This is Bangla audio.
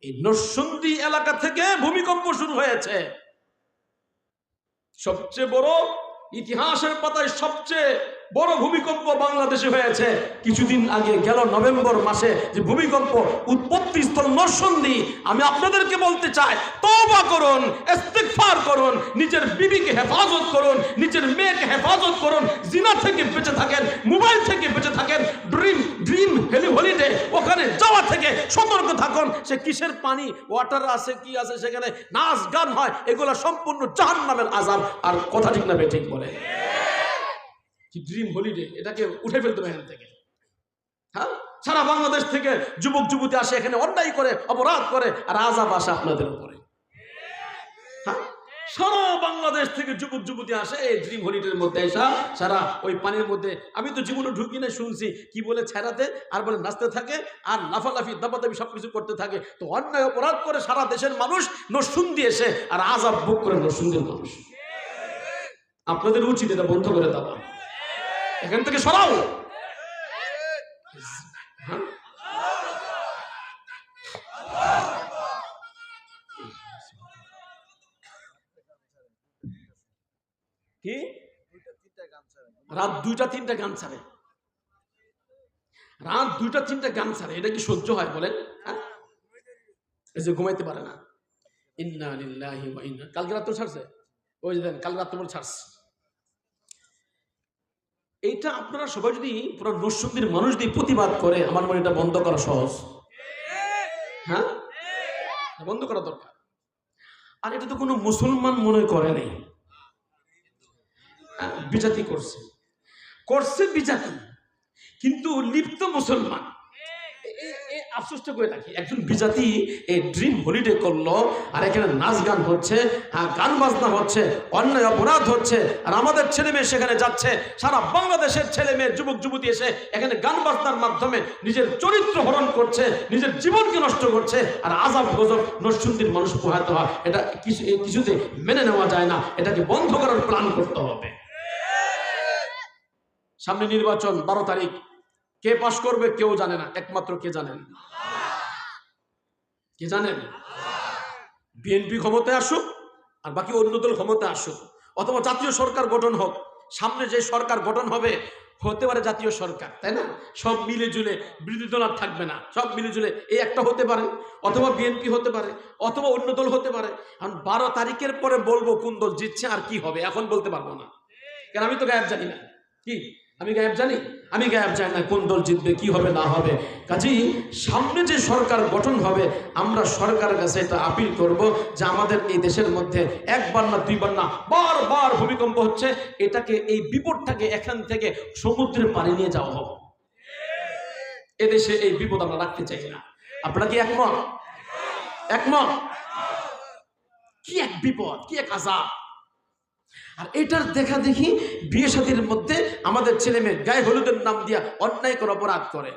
এই নরসিংদী এলাকা থেকে ভূমিকম্প শুরু হয়েছে। সবচেয়ে বড়, ইতিহাসের পাতায় সবচেয়ে বড় ভূমিকম্প বাংলাদেশে হয়েছে কিছুদিন আগে, গেল নভেম্বর মাসে যে ভূমিকম্প, উৎপত্তি স্থল নরসিংদী। আমি আপনাদেরকে বলতে চাই, তওবা করুন, ইস্তিগফার করুন, নিজের বিবিকে হেফাজত করুন, নিজের মেয়েকে হেফাজত করুন, জিনা থেকে বেঁচে থাকেন, মোবাইল থেকে বেঁচে থাকেন, ড্রিম হলিডে ওখানে যাওয়া থেকে সতর্ক থাকুন। সে কিসের পানি, ওয়াটার আছে, কি আছে, সেখানে নাচ গান হয়, এগুলো সম্পূর্ণ জাহান্নামের আযাব। আর কথা ঠিক না ঠিক বলে ড্রিম হলিডে, এটাকে উঠে ফেলতে হবে এখান থেকে। হ্যাঁ, সারা বাংলাদেশ থেকে যুবক যুবতী আসে, এখানে অন্যায় করে, অপরাধ করে, আর আযাব আসে আপনাদের উপরে। হ্যাঁ, সারা বাংলাদেশ থেকে যুবক যুবতী আসে এই ড্রিম হলিডের মধ্যে এসা, সারা ওই পানির মধ্যে। আমি তো জীবনে ঢুকি না, শুনছি কি বলে ছেড়াতে, আর বলে নাচতে থাকে, আর লাফালাফি দাবাদাবি সবকিছু করতে থাকে। তো অন্যায় অপরাধ করে সারা দেশের মানুষ নরসিংদী এসে আর আযাব ভোগ করে নরসিংদীর মানুষ। আপনাদের উচিত এটা বন্ধ করে দেওয়া, এখান থেকে সরাও। কি রাত 2টা-3টা গান ছাড়ে, রাত 2টা-3টা গান ছাড়ে, এটা কি সহ্য হয় বলেন? এই যে ঘুমাইতে পারে না। ইন্না লিল্লাহি ওয়া ইন্না, কালকে রাত ছাড়ছে, ওই যে দেন কাল রাত ছাড়ছে। এইটা আপনারা সবাই যদি পুরো নরসিংদীর মানুষ দিয়ে প্রতিবাদ করে, আমার মনে এটা বন্ধ করা সহজ। হ্যাঁ, বন্ধ করা দরকার। আর এটা তো কোনো মুসলমান মনে করে নাই, বিজাতি করছে বিজাতি, কিন্তু লিপ্ত মুসলমান। আফসোসটা করে রাখি, একজন বিজাতি এই ড্রিম হলিডে করলো, আর এখানে নাচ গান হচ্ছে, গান বাজনা হচ্ছে, অন্যায় অপরাধ হচ্ছে, আর আমাদের ছেলে মেয়ে সেখানে যাচ্ছে। সারা বাংলাদেশের ছেলে মেয়ে যুবক যুবতী এসে এখানে গান বাজনার মাধ্যমে নিজের চরিত্র হরণ করছে, নিজের জীবনকে নষ্ট করছে, আর আযাব গজব নরসিংদীর মানুষ পোহাতে হয়। এটা কিছুতে মেনে নেওয়া যায় না, এটাকে বন্ধ করার প্ল্যান করতে হবে। সামনে নির্বাচন 12 তারিখ, কে পাশ করবে কেউ জানে না, একমাত্র কে জানেন? কে জানেন? বিএনপি ক্ষমতায় আসুক, আর বাকি অন্য দল ক্ষমতায় আসুক, অথবা জাতীয় সরকার গঠন হোক। সামনে যে সরকার গঠন হবে, হতে পারে জাতীয় সরকার, তাই না? সব মিলে জুলে, বিরোধী দল আর থাকবে না, সব মিলে জুলে এই একটা হতে পারে, অথবা বিএনপি হতে পারে, অথবা অন্য দল হতে পারে। কারণ 12 তারিখের পরে বলবো কোন দল জিতছে আর কি হবে, এখন বলতে পারবো না, কারণ আমি তো গায়েব জানি না। কি আমি গায়েব জানি? আমি গায়েব জানি না কোন দল জিতবে, কি হবে না হবে। কাজেই সামনে যে সরকার গঠন হবে, আমরা সরকারের কাছে এটা আপিল করব যে আমাদের এই দেশের মধ্যে একবার না দুইবার না বারবার ভূমিকম্প হচ্ছে, এটাকে, এই বিপদটাকে এখান থেকে সমুদ্রের পানি নিয়ে যাওয়া হবে। এদেশে এই বিপদ আমরা রাখতে চাই না। আপনারা কি একমত? একমত? কি এক বিপদ, কি এক আযাব। আর এটার দেখা দেখি বিয়ে শাদীর মধ্যে আমাদের ছেলে মেয়ে গায়ে হলুদের নাম দিয়া অন্যায় করে অপরাধ করে।